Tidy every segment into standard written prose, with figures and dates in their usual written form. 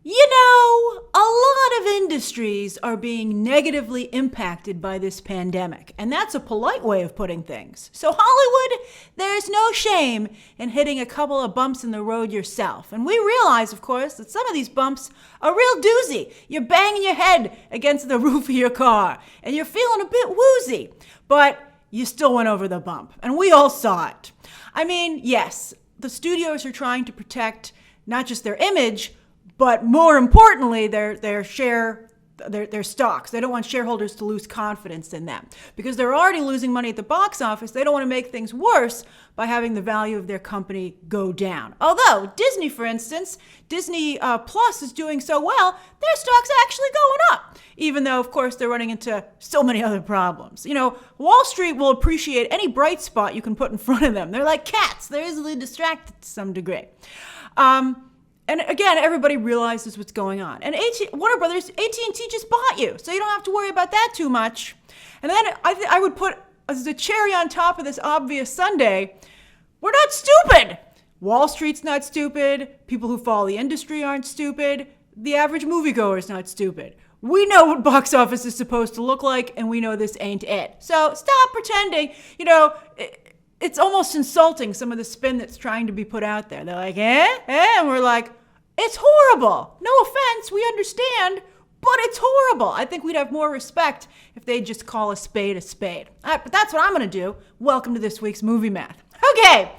A lot of industries are being negatively impacted by this pandemic, and that's a polite way of putting things. So Hollywood, there's no shame in hitting a couple of bumps in the road yourself. And we realize, of course, that some of these bumps are real doozy. You're banging your head against the roof of your car, and you're feeling a bit woozy, but you still went over the bump, and we all saw it. I mean, yes, the studios are trying to protect not just their image, but more importantly, their stocks. They don't want shareholders to lose confidence in them. Because they're already losing money at the box office, they don't want to make things worse by having the value of their company go down. Although, Disney, for instance, Disney Plus is doing so well, their stock's actually going up. Even though, of course, they're running into so many other problems. Wall Street will appreciate any bright spot you can put in front of them. They're like cats. They're easily distracted to some degree. And again, everybody realizes what's going on. And Warner Brothers, AT&T just bought you, so you don't have to worry about that too much. And then I would put as a cherry on top of this obvious sundae, we're not stupid. Wall Street's not stupid. People who follow the industry aren't stupid. The average moviegoer's not stupid. We know what box office is supposed to look like, and we know this ain't it. So stop pretending, it's almost insulting, some of the spin that's trying to be put out there. They're like, and we're like, it's horrible. No offense, we understand, but it's horrible. I think we'd have more respect if they'd just call a spade a spade. But that's what I'm going to do. Welcome to this week's Movie Math. Okay,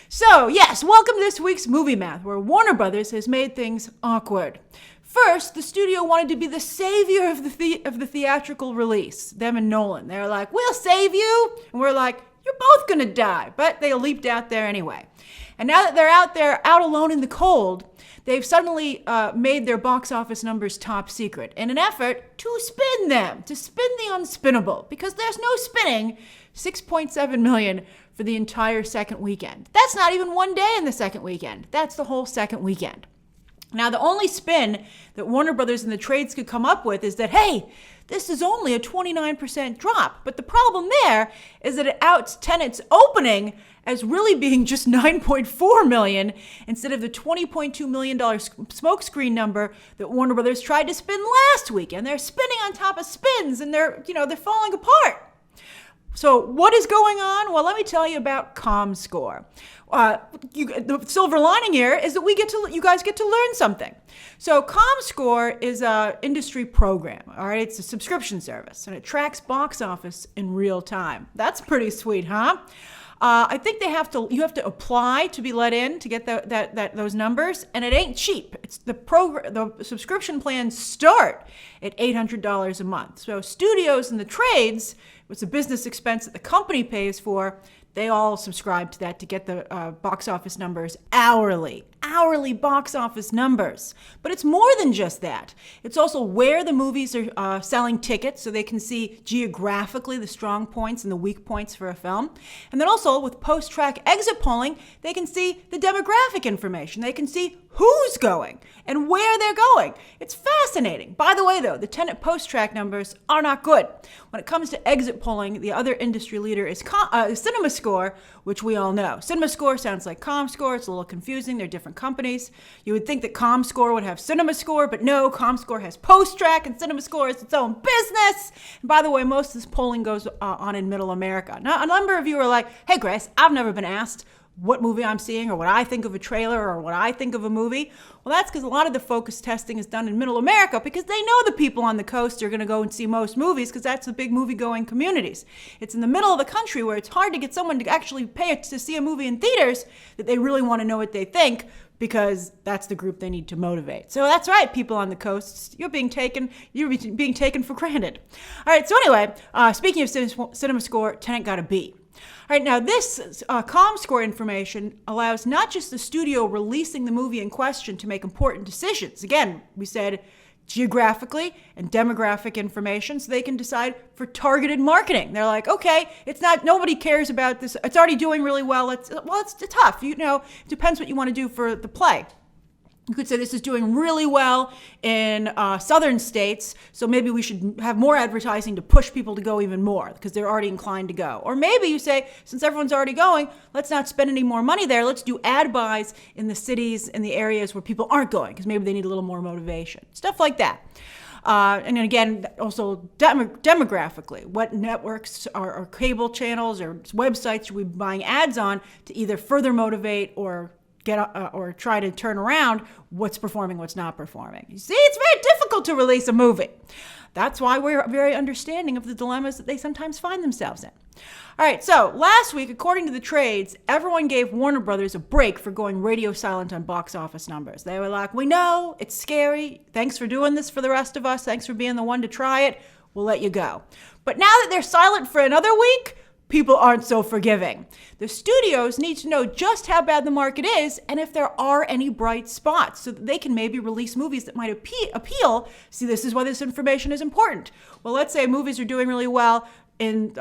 so yes, welcome to this week's Movie Math, where Warner Brothers has made things awkward. First, the studio wanted to be the savior of the theatrical release, them and Nolan. They're like, we'll save you. And we're like, you're both going to die. But they leaped out there anyway. And now that they're out there, out alone in the cold, they've suddenly made their box office numbers top secret in an effort to spin them, to spin the unspinnable. Because there's no spinning $6.7 million for the entire second weekend. That's not even one day in the second weekend. That's the whole second weekend. Now, the only spin that Warner Brothers and the trades could come up with is that, hey, this is only a 29% drop. But the problem there is that it outs Tenet's opening as really being just $9.4 million instead of the $20.2 million smokescreen number that Warner Brothers tried to spin last week. And they're spinning on top of spins, and they're falling apart. So what is going on? Well, let me tell you about ComScore. The silver lining here is that you guys get to learn something. So ComScore is an industry program. All right, it's a subscription service, and it tracks box office in real time. That's pretty sweet, huh? I think you have to apply to be let in to get those numbers, and it ain't cheap. It's the subscription plans start at $800 a month. So studios and the trades, it's a business expense that the company pays for, they all subscribe to that to get the box office numbers hourly box office numbers. But it's more than just that. It's also where the movies are selling tickets, so they can see geographically the strong points and the weak points for a film. And then also with post-track exit polling, they can see the demographic information. They can see who's going and where they're going. It's fascinating. By the way, though, the Tenet post-track numbers are not good. When it comes to exit polling, the other industry leader is CinemaScore, which we all know. CinemaScore sounds like ComScore. It's a little confusing. They're different companies. You would think that ComScore would have CinemaScore, but no, ComScore has post-track and CinemaScore is its own business. And by the way, most of this polling goes on in Middle America. Now, a number of you are like, hey, Grace, I've never been asked what movie I'm seeing or what I think of a trailer or what I think of a movie. Well, that's because a lot of the focus testing is done in Middle America because they know the people on the coast are going to go and see most movies because that's the big movie-going communities. It's in the middle of the country where it's hard to get someone to actually pay to see a movie in theaters that they really want to know what they think because that's the group they need to motivate. So that's right, people on the coasts, you're being taken for granted. All right, so anyway, speaking of CinemaScore, Tenet got a B. All right, now this ComScore information allows not just the studio releasing the movie in question to make important decisions. Again, we said geographically and demographic information so they can decide for targeted marketing. They're like, okay, nobody cares about this. It's already doing really well. It's tough. It depends what you want to do for the play. You could say this is doing really well in southern states, so maybe we should have more advertising to push people to go even more because they're already inclined to go. Or maybe you say, since everyone's already going, let's not spend any more money there. Let's do ad buys in the cities and the areas where people aren't going because maybe they need a little more motivation. Stuff like that. And then again, also demographically, what networks or cable channels or websites should we be buying ads on to either further motivate or or try to turn around what's performing, what's not performing. You see, it's very difficult to release a movie. That's why we're very understanding of the dilemmas that they sometimes find themselves in. All right, so last week, according to the trades, everyone gave Warner Brothers a break for going radio silent on box office numbers. They were like, we know, it's scary. Thanks for doing this for the rest of us. Thanks for being the one to try it. We'll let you go. But now that they're silent for another week, people aren't so forgiving. The studios need to know just how bad the market is and if there are any bright spots so that they can maybe release movies that might appeal. See, this is why this information is important. Well, let's say movies are doing really well in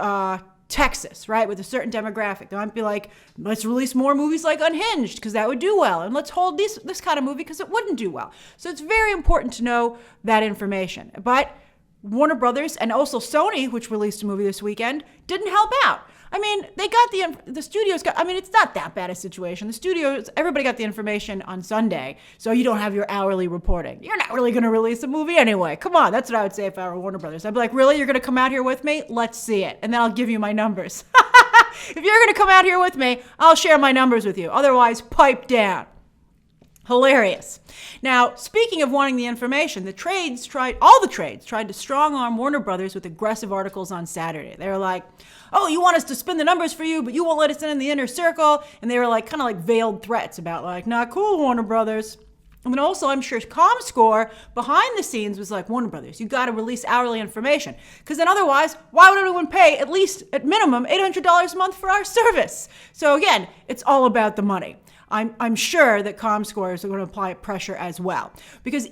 Texas, right, with a certain demographic. They might be like, let's release more movies like Unhinged because that would do well. And let's hold this kind of movie because it wouldn't do well. So it's very important to know that information. But Warner Brothers and also Sony, which released a movie this weekend, didn't help out. I mean, they got the studios got, I mean, it's not that bad a situation. The studios, everybody got the information on Sunday, so you don't have your hourly reporting. You're not really going to release a movie anyway. Come on, that's what I would say if I were Warner Brothers. I'd be like, really? You're going to come out here with me? Let's see it. And then I'll give you my numbers. If you're going to come out here with me, I'll share my numbers with you. Otherwise, pipe down. Hilarious. Now, speaking of wanting the information, all the trades tried to strong arm Warner Brothers with aggressive articles on Saturday. They were like, oh, you want us to spin the numbers for you, but you won't let us in the inner circle. And they were like kind of like veiled threats about like, not cool, Warner Brothers. And then also, I'm sure ComScore behind the scenes was like, Warner Brothers, you got to release hourly information. Because then otherwise, why would anyone pay at least at minimum $800 a month for our service? So again, it's all about the money. I'm sure that ComScore is going to apply pressure as well. Because,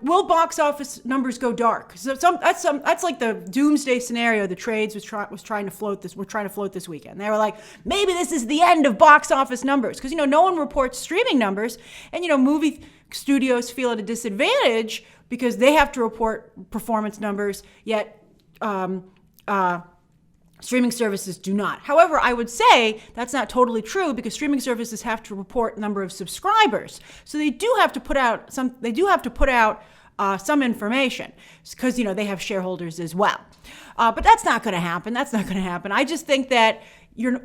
will box office numbers go dark? So that's like the doomsday scenario the trades was trying to float this weekend. They were like, maybe this is the end of box office numbers. Because, no one reports streaming numbers. And, movie studios feel at a disadvantage because they have to report performance numbers, yet streaming services do not. However, I would say that's not totally true because streaming services have to report number of subscribers. So they do have to put out some information because, they have shareholders as well. But that's not going to happen. I just think that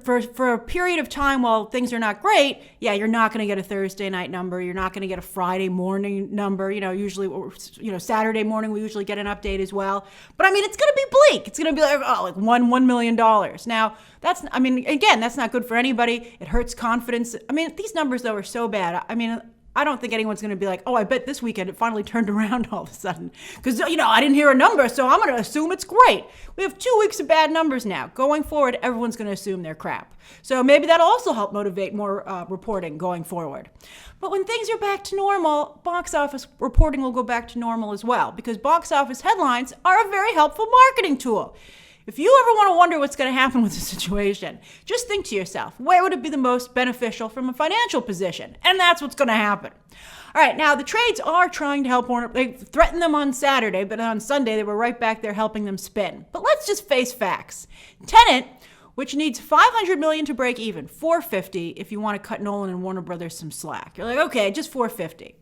for a period of time while things are not great, you're not going to get a Thursday night number. You're not going to get a Friday morning number. Usually, Saturday morning we usually get an update as well. But I mean, it's going to be bleak. It's going to be like $1 million. Now that's not good for anybody. It hurts confidence. I mean, these numbers though are so bad. I don't think anyone's going to be like, oh, I bet this weekend it finally turned around all of a sudden. Because, I didn't hear a number, so I'm going to assume it's great. We have 2 weeks of bad numbers now. Going forward, everyone's going to assume they're crap. So maybe that'll also help motivate more reporting going forward. But when things are back to normal, box office reporting will go back to normal as well. Because box office headlines are a very helpful marketing tool. If you ever want to wonder what's going to happen with the situation, just think to yourself, where would it be the most beneficial from a financial position? And that's what's going to happen. All right, now the trades are trying to help Warner. They threatened them on Saturday, but on Sunday they were right back there helping them spin. But let's just face facts. Tenet, which needs $500 million to break even, $450 if you want to cut Nolan and Warner Brothers some slack. You're like, okay, just $450.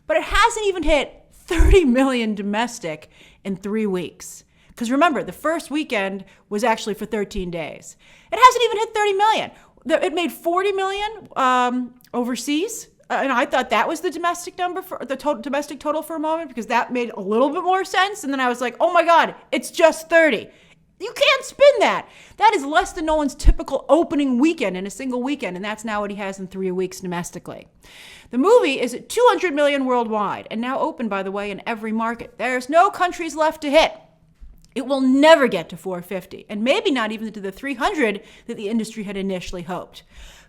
But it hasn't even hit $30 million domestic in 3 weeks. Because remember, the first weekend was actually for 13 days. It hasn't even hit 30 million. It made 40 million overseas. And I thought that was the domestic number for the domestic total for a moment because that made a little bit more sense. And then I was like, oh my God, it's just 30. You can't spin that. That is less than Nolan's typical opening weekend in a single weekend. And that's now what he has in 3 weeks domestically. The movie is at 200 million worldwide and now open, by the way, in every market. There's no countries left to hit. It will never get to 450, and maybe not even to the 300 that the industry had initially hoped.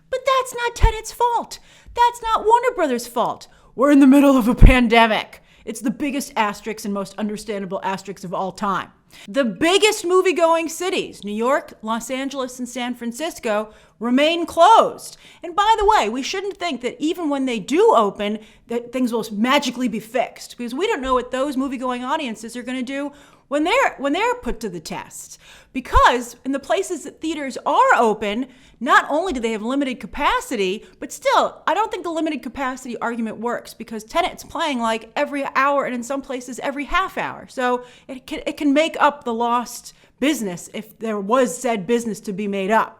But that's not Tenet's fault. That's not Warner Brothers' fault. We're in the middle of a pandemic. It's the biggest asterisk and most understandable asterisk of all time. The biggest movie-going cities, New York, Los Angeles, and San Francisco, remain closed. And by the way, we shouldn't think that even when they do open, that things will magically be fixed, because we don't know what those movie-going audiences are going to do when they're put to the test. Because in the places that theaters are open, not only do they have limited capacity, but still, I don't think the limited capacity argument works, because Tenet's playing like every hour and in some places every half hour. So it can make up the lost business if there was said business to be made up.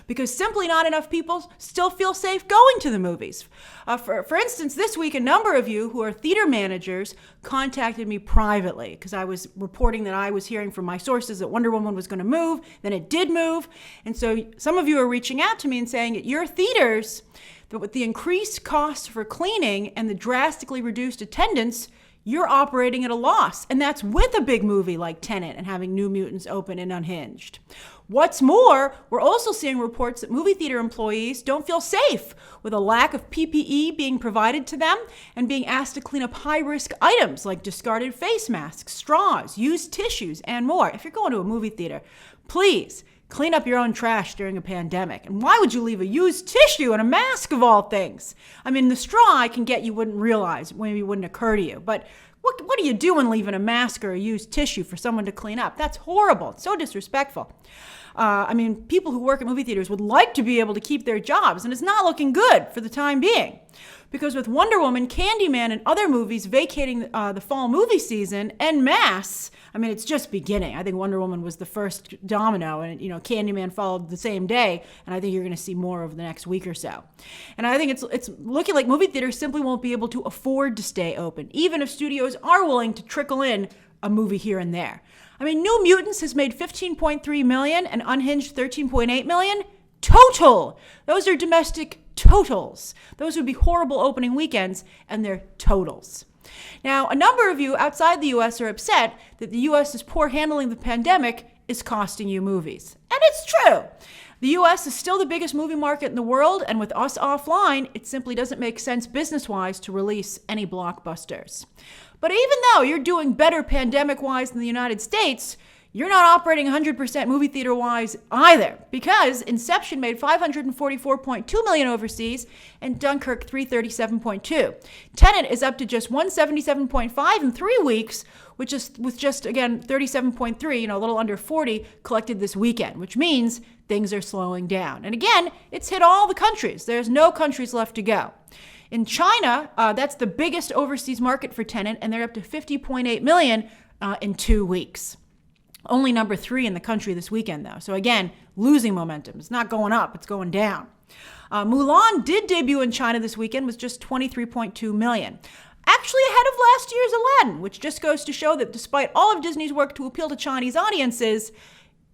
Because simply not enough people still feel safe going to the movies. For instance, this week, a number of you who are theater managers contacted me privately because I was reporting that I was hearing from my sources that Wonder Woman was going to move. Then it did move. And so some of you are reaching out to me and saying at your theaters that with the increased costs for cleaning and the drastically reduced attendance, you're operating at a loss. And that's with a big movie like Tenet and having New Mutants open and Unhinged. What's more, we're also seeing reports that movie theater employees don't feel safe with a lack of PPE being provided to them and being asked to clean up high-risk items like discarded face masks, straws, used tissues, and more. If you're going to a movie theater, please clean up your own trash during a pandemic. And why would you leave a used tissue and a mask of all things? I mean, the straw I can get you wouldn't realize, maybe it wouldn't occur to you, but what are you doing leaving a mask or a used tissue for someone to clean up? That's horrible. It's so disrespectful. I mean, people who work at movie theaters would like to be able to keep their jobs, and it's not looking good for the time being. Because with Wonder Woman, Candyman, and other movies vacating the fall movie season en masse, I mean, it's just beginning. I think Wonder Woman was the first domino, and Candyman followed the same day, and I think you're going to see more over the next week or so. And I think it's looking like movie theaters simply won't be able to afford to stay open, even if studios are willing to trickle in a movie here and there. I mean, New Mutants has made $15.3 million and Unhinged $13.8 million total. Those are domestic totals. Those would be horrible opening weekends, and they're totals. Now, a number of you outside the U.S. are upset that the U.S.'s poor handling of the pandemic is costing you movies. And it's true. The U.S. is still the biggest movie market in the world, and with us offline, it simply doesn't make sense business-wise to release any blockbusters. But even though you're doing better pandemic-wise than the United States, you're not operating 100% movie theater-wise either, because Inception made $544.2 million overseas and Dunkirk $337.2. Tenet is up to just $177.5 in 3 weeks, which is with just, again, 37.3, a little under 40 collected this weekend, which means things are slowing down. And again, it's hit all the countries. There's no countries left to go. In China, that's the biggest overseas market for Tenet, and they're up to $50.8 million in 2 weeks. Only number 3 in the country this weekend, though. So again, losing momentum. It's not going up, it's going down. Mulan did debut in China this weekend with just $23.2 million. Actually ahead of last year's Aladdin, which just goes to show that despite all of Disney's work to appeal to Chinese audiences,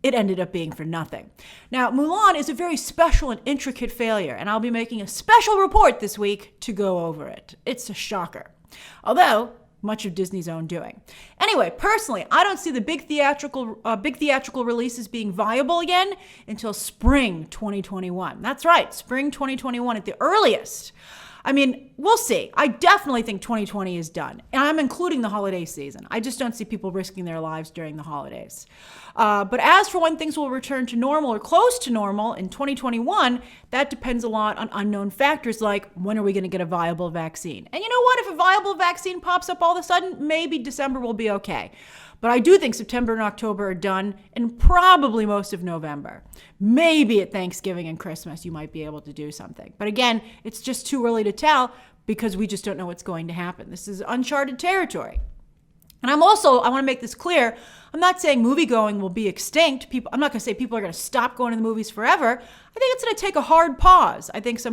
it ended up being for nothing. Now, Mulan is a very special and intricate failure, and I'll be making a special report this week to go over it. It's a shocker. Although, much of Disney's own doing. Anyway, personally, I don't see the big theatrical releases being viable again until spring 2021. That's right, spring 2021 at the earliest. I mean, we'll see. I definitely think 2020 is done. And I'm including the holiday season. I just don't see people risking their lives during the holidays. But as for when things will return to normal or close to normal in 2021, that depends a lot on unknown factors like when are we going to get a viable vaccine? And you know what? If a viable vaccine pops up all of a sudden, maybe December will be okay. But I do think September and October are done, and probably most of November. Maybe at Thanksgiving and Christmas you might be able to do something. But again, it's just too early to tell because we just don't know what's going to happen. This is uncharted territory. And I want to make this clear, I'm not saying movie-going will be extinct. I'm not going to say people are going to stop going to the movies forever. I think it's going to take a hard pause. I think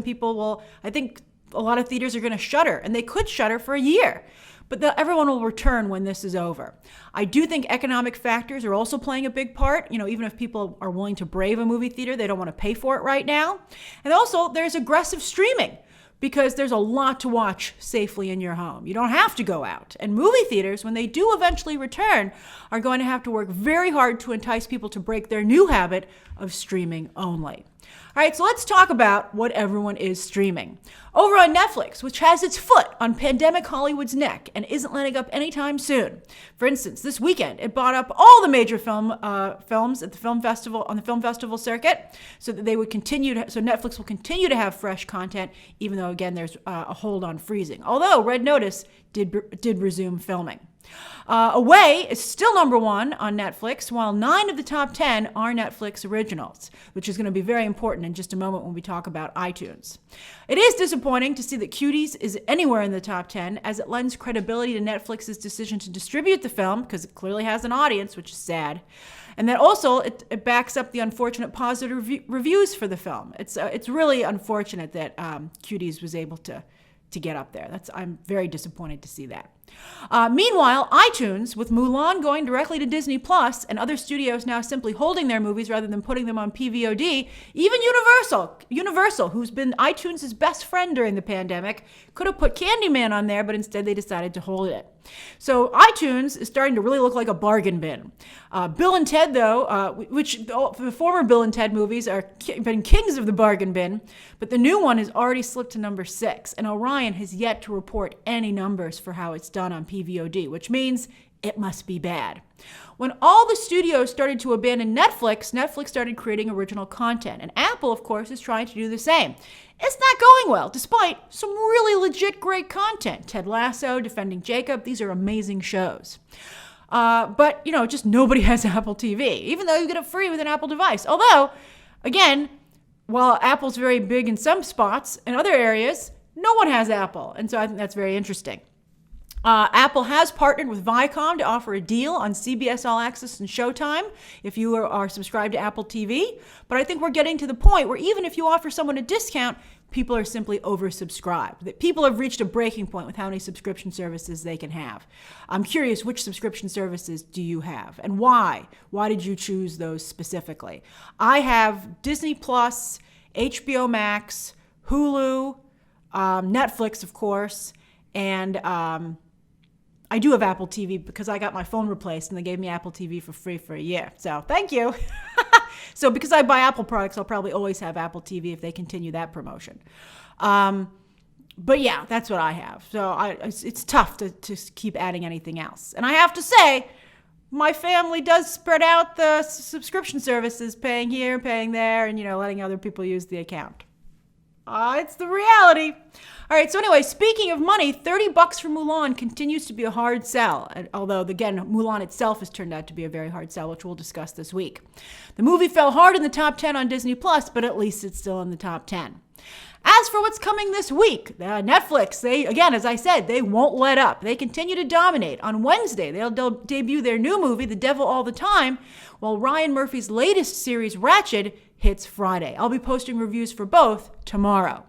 a lot of theaters are going to shutter, and they could shutter for a year. But everyone will return when this is over. I do think economic factors are also playing a big part. Even if people are willing to brave a movie theater, they don't want to pay for it right now. And also, there's aggressive streaming because there's a lot to watch safely in your home. You don't have to go out. And movie theaters, when they do eventually return, are going to have to work very hard to entice people to break their new habit of streaming only. All right, so let's talk about what everyone is streaming. Over on Netflix, which has its foot on pandemic Hollywood's neck and isn't letting up anytime soon. For instance, this weekend, it bought up all the major films at the film festival on the film festival circuit, so that they would so Netflix will continue to have fresh content, even though again there's a hold on freezing. Although Red Notice did resume filming. Away is still number 1 on Netflix, while 9 of the top 10 are Netflix originals, which is going to be very important in just a moment when we talk about iTunes. It is disappointing to see that Cuties is anywhere in the top 10, as it lends credibility to Netflix's decision to distribute the film, because it clearly has an audience, which is sad. And then also, it backs up the unfortunate positive reviews for the film. It's really unfortunate that Cuties was able to get up there. I'm very disappointed to see that. Meanwhile, iTunes, with Mulan going directly to Disney Plus and other studios now simply holding their movies rather than putting them on PVOD, even Universal, who's been iTunes' best friend during the pandemic, could have put Candyman on there, but instead they decided to hold it. So iTunes is starting to really look like a bargain bin. Bill and Ted, though, which the former Bill and Ted movies are been kings of the bargain bin, but the new one has already slipped to number 6, and Orion has yet to report any numbers for how it's done on PVOD, which means it must be bad. When all the studios started to abandon Netflix started creating original content. And Apple, of course, is trying to do the same. It's not going well, despite some really legit great content. Ted Lasso, Defending Jacob, these are amazing shows. But, just nobody has Apple TV, even though you get it free with an Apple device. Although, again, while Apple's very big in some spots, in other areas, no one has Apple. And so I think that's very interesting. Apple has partnered with Viacom to offer a deal on CBS All Access and Showtime if you are subscribed to Apple TV. But I think we're getting to the point where even if you offer someone a discount, people are simply oversubscribed. That people have reached a breaking point with how many subscription services they can have. I'm curious, which subscription services do you have and why? Why did you choose those specifically? I have Disney Plus, HBO Max, Hulu, Netflix, of course, and I do have Apple TV because I got my phone replaced and they gave me Apple TV for free for a year. So thank you. So because I buy Apple products, I'll probably always have Apple TV if they continue that promotion. But yeah, that's what I have. So it's tough to keep adding anything else. And I have to say, my family does spread out the subscription services, paying here, paying there, and letting other people use the account. It's the reality. All right, so anyway, speaking of money, $30 for Mulan continues to be a hard sell, although, again, Mulan itself has turned out to be a very hard sell, which we'll discuss this week. The movie fell hard in the top 10 on Disney+, but at least it's still in the top 10. As for what's coming this week, Netflix, again, as I said, they won't let up. They continue to dominate. On Wednesday, they'll debut their new movie, The Devil All the Time, while Ryan Murphy's latest series, Ratched, hits Friday. I'll be posting reviews for both tomorrow.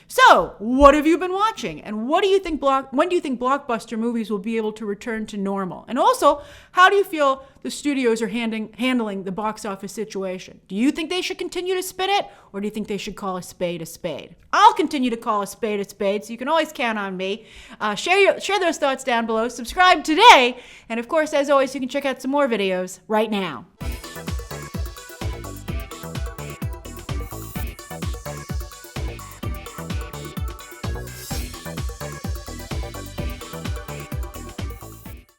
So, what have you been watching? And when do you think blockbuster movies will be able to return to normal? And also, how do you feel the studios are handling the box office situation? Do you think they should continue to spin it, or do you think they should call a spade a spade? I'll continue to call a spade, so you can always count on me. Share those thoughts down below. Subscribe today. And of course, as always, you can check out some more videos right now.